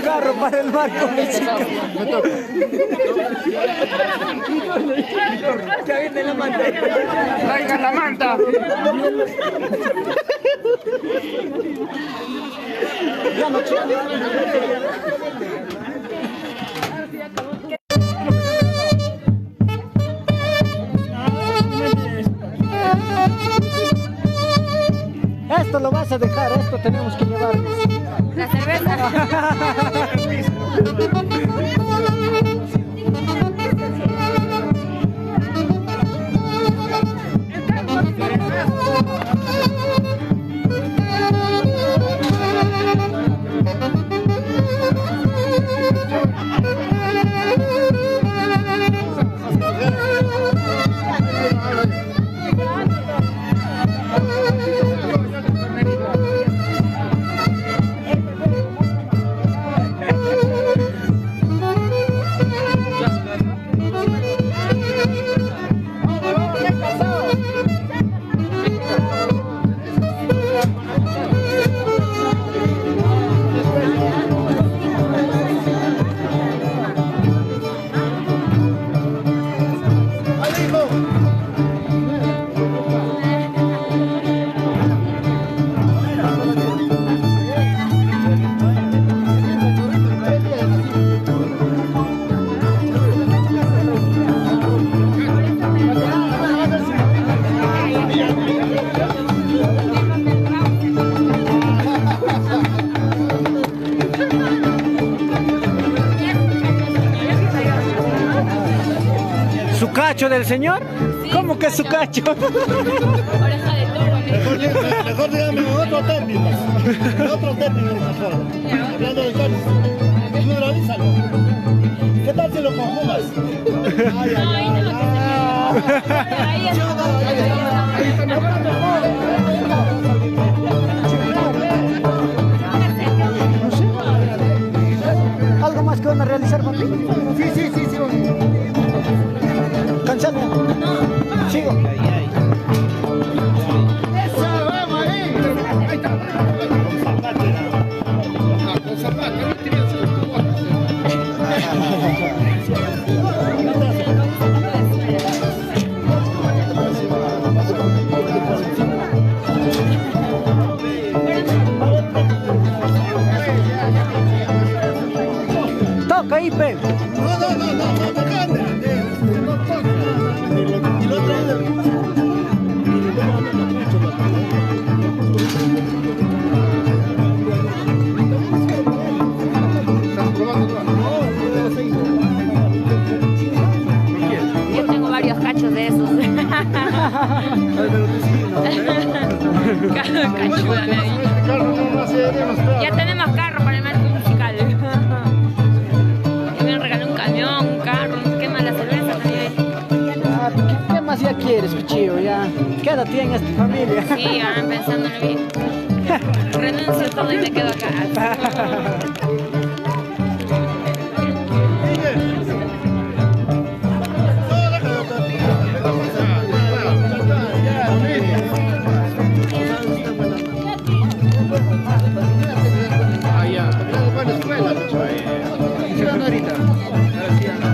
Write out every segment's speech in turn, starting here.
Carro para el marco musical. Que viene la manta. Traigan la manta. Esto lo vas a dejar, esto tenemos que llevarnos. La cerveza. ¿Su cacho del señor? ¿Cómo que su cacho? Oreja de toro. Mejor dígame otro término. Otro término mejor. Hablando de cacho. Pluralízalo. ¿Qué tal si lo conjugas? Ay, ay, ¿Algo más que van a realizar, papi? Sí, sí, sí, sí. Cancela. Sigo. ¡Esa, vamos ahí! Ahí está. Con zapato. Toca ahí, pe. No, tocate. No toca. Y lo otro Yo tengo varios cachos de esos. Cachuda, me ha dicho. Ya tenemos carro para el marco musical. Ya me regaló un camión, un carro, no sé qué más, la cerveza también. Ah, ¿qué más ya quieres, pichillo? Ya, quédate en esta familia. Sí, van pensándolo bien. Renuncio todo y me quedo acá.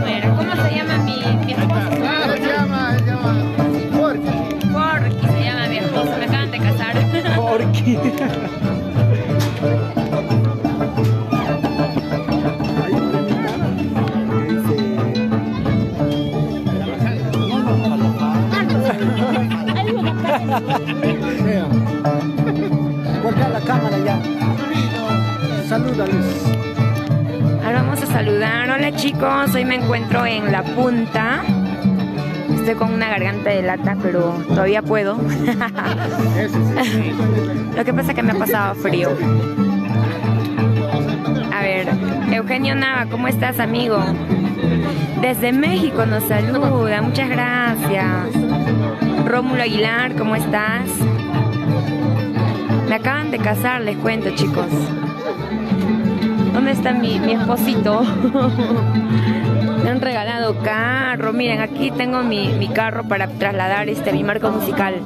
Bueno, ¿cómo se llama mi esposo? Porky se llama mi esposo, me acaban de casar. Porky. Voltea a la cámara ya. Salúdales. Ahora vamos a saludar. Hola chicos, hoy me encuentro en La Punta. Estoy con una garganta de lata, pero todavía puedo. Lo que pasa es que me ha pasado frío. A ver, Eugenio Nava, ¿cómo estás, amigo? Desde México nos saluda, muchas gracias. Rómulo Aguilar, ¿cómo estás? Me acaban de casar, les cuento, chicos. ¿Dónde está mi esposito? Me han regalado carro. Miren, aquí tengo mi carro para trasladar mi marco musical.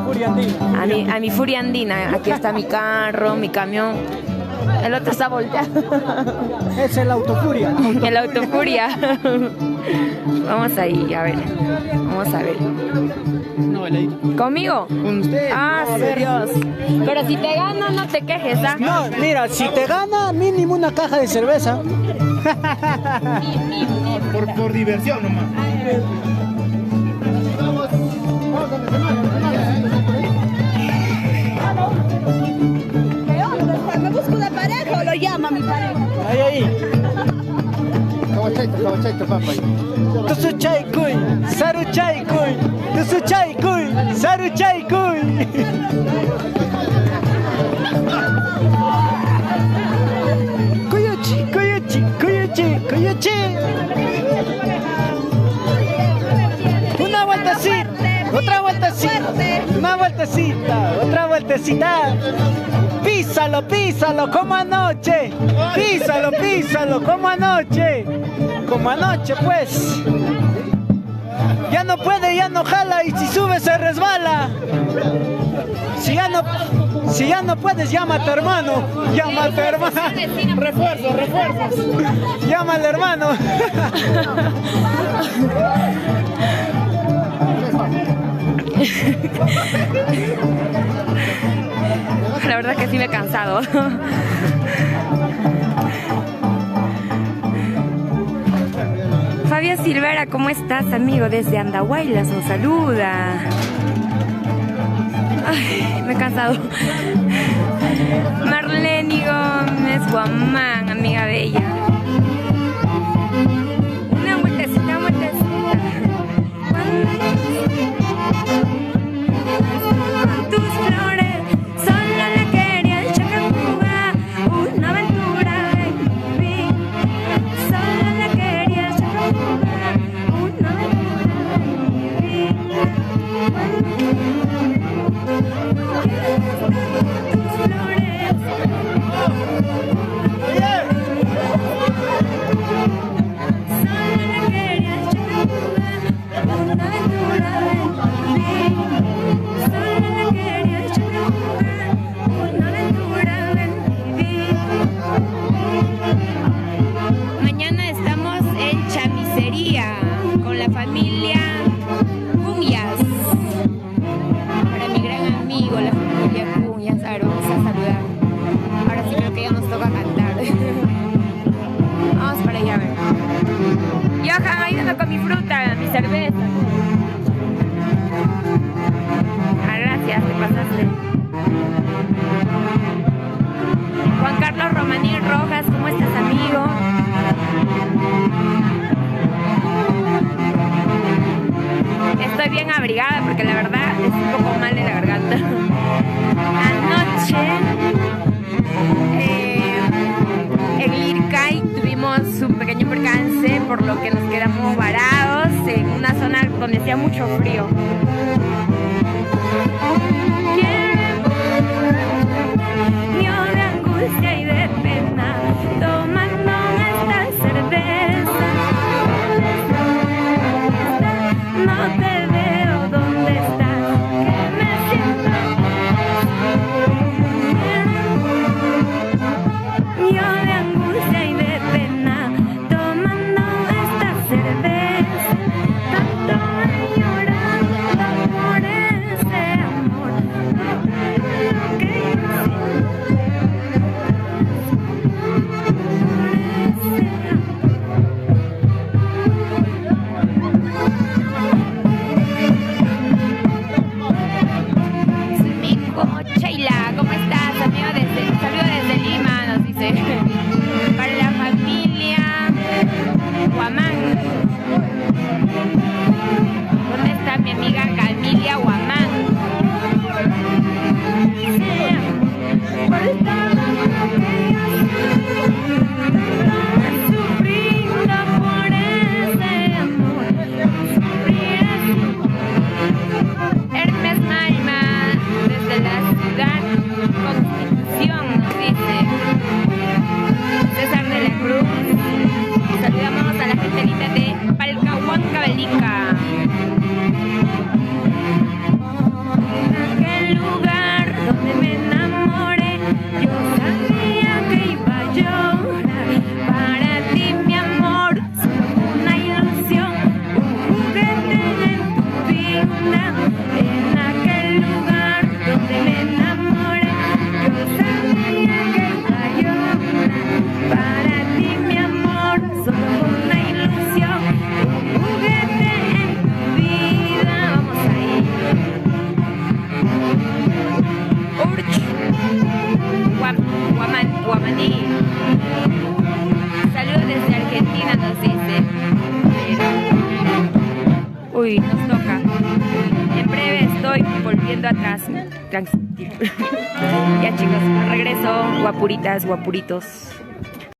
Furia andina. A mi Furia Andina. Aquí está mi carro, mi camión. El otro está volteado. Es el autofuria. El Autofuria. Vamos ahí, a ver. Vamos a ver. ¿Conmigo? Con usted. Ah, sí, Dios. Pero si te gano, no te quejes, ¿ah? No, mira, si te gana, mínimo una caja de cerveza. Por diversión nomás. Tusu Chaykuy, Saru Chaykuy, Tusu Chaykuy, Saru Chaykuy. Cuyuchi, cuyuchi, cuyuchi, cuyuchi. Una vueltecita, otra vueltecita, una vueltecita, otra vueltecita. Písalo, písalo, como anoche. Písalo, písalo, como anoche. Como anoche, pues. Ya no puede, ya no jala y si sube se resbala. Si ya no puedes, llama a tu hermano. Llama a tu hermano. Refuerzos, refuerzos. Llama al hermano. La verdad que sí me he cansado. Fabio Silvera, ¿cómo estás, amigo? Desde Andahuaylas nos saluda. Ay, me he cansado. Marlene Gómez Guamán, amiga bella. Una vueltecita, una vueltecita. Con tus flores, solo la quería el Chacabuga, una aventura baby. Solo la quería el Chacabuga, una aventura baby. Tus flores. Mañana estamos en Chamicería con la familia Cunyas. Para mi gran amigo, la familia Cunyas. A ver, vamos a saludar. Ahora sí creo que ya nos toca cantar. Vamos para allá, a ver. Johan, ayúdame con mi fruta, mi cerveza. Ah, gracias, te pasaste. Juan Carlos Romaní Rojas, ¿cómo estás, amigo? Estoy bien abrigada porque la verdad es un poco mal de la garganta. Anoche en Lircay tuvimos un pequeño percance, por lo que nos quedamos varados en una zona donde hacía mucho frío. Mío de angustia y de pena, tomando esta cerveza. No te veo, ¿dónde estás? Que me siento. Mío de angustia y de pena, tomando esta cerveza. Tanto añorando por ese amor. No te veo que yo Sheila, ¿cómo estás, amigo? Saludo desde Lima, nos dice. Para la familia Guamán. ¿Dónde está mi amiga Camilia Guamán? Sufriendo por ese amor. Hermes Malma, desde la ciudad Constitución, nos dice César de la Cruz. Saludamos a la gente linda de Palcahuancabelica. En aquel lugar donde me enamoré, yo sabía que iba a llorar. Para ti, mi amor, solo una ilusión, un juguete en tu vida. En aquel lugar donde me enamoré, yo sabía que iba a llorar. Para ti, mi amor, solo una ilusión, un juguete en tu vida. Vamos ahí. Urch. Guamaní. Saludos desde Argentina. Argentina nos dice. Uy, nos toca. En breve estoy volviendo atrás. Tranquilo. Ya chicos, regreso. Guapuritas, guapuritos.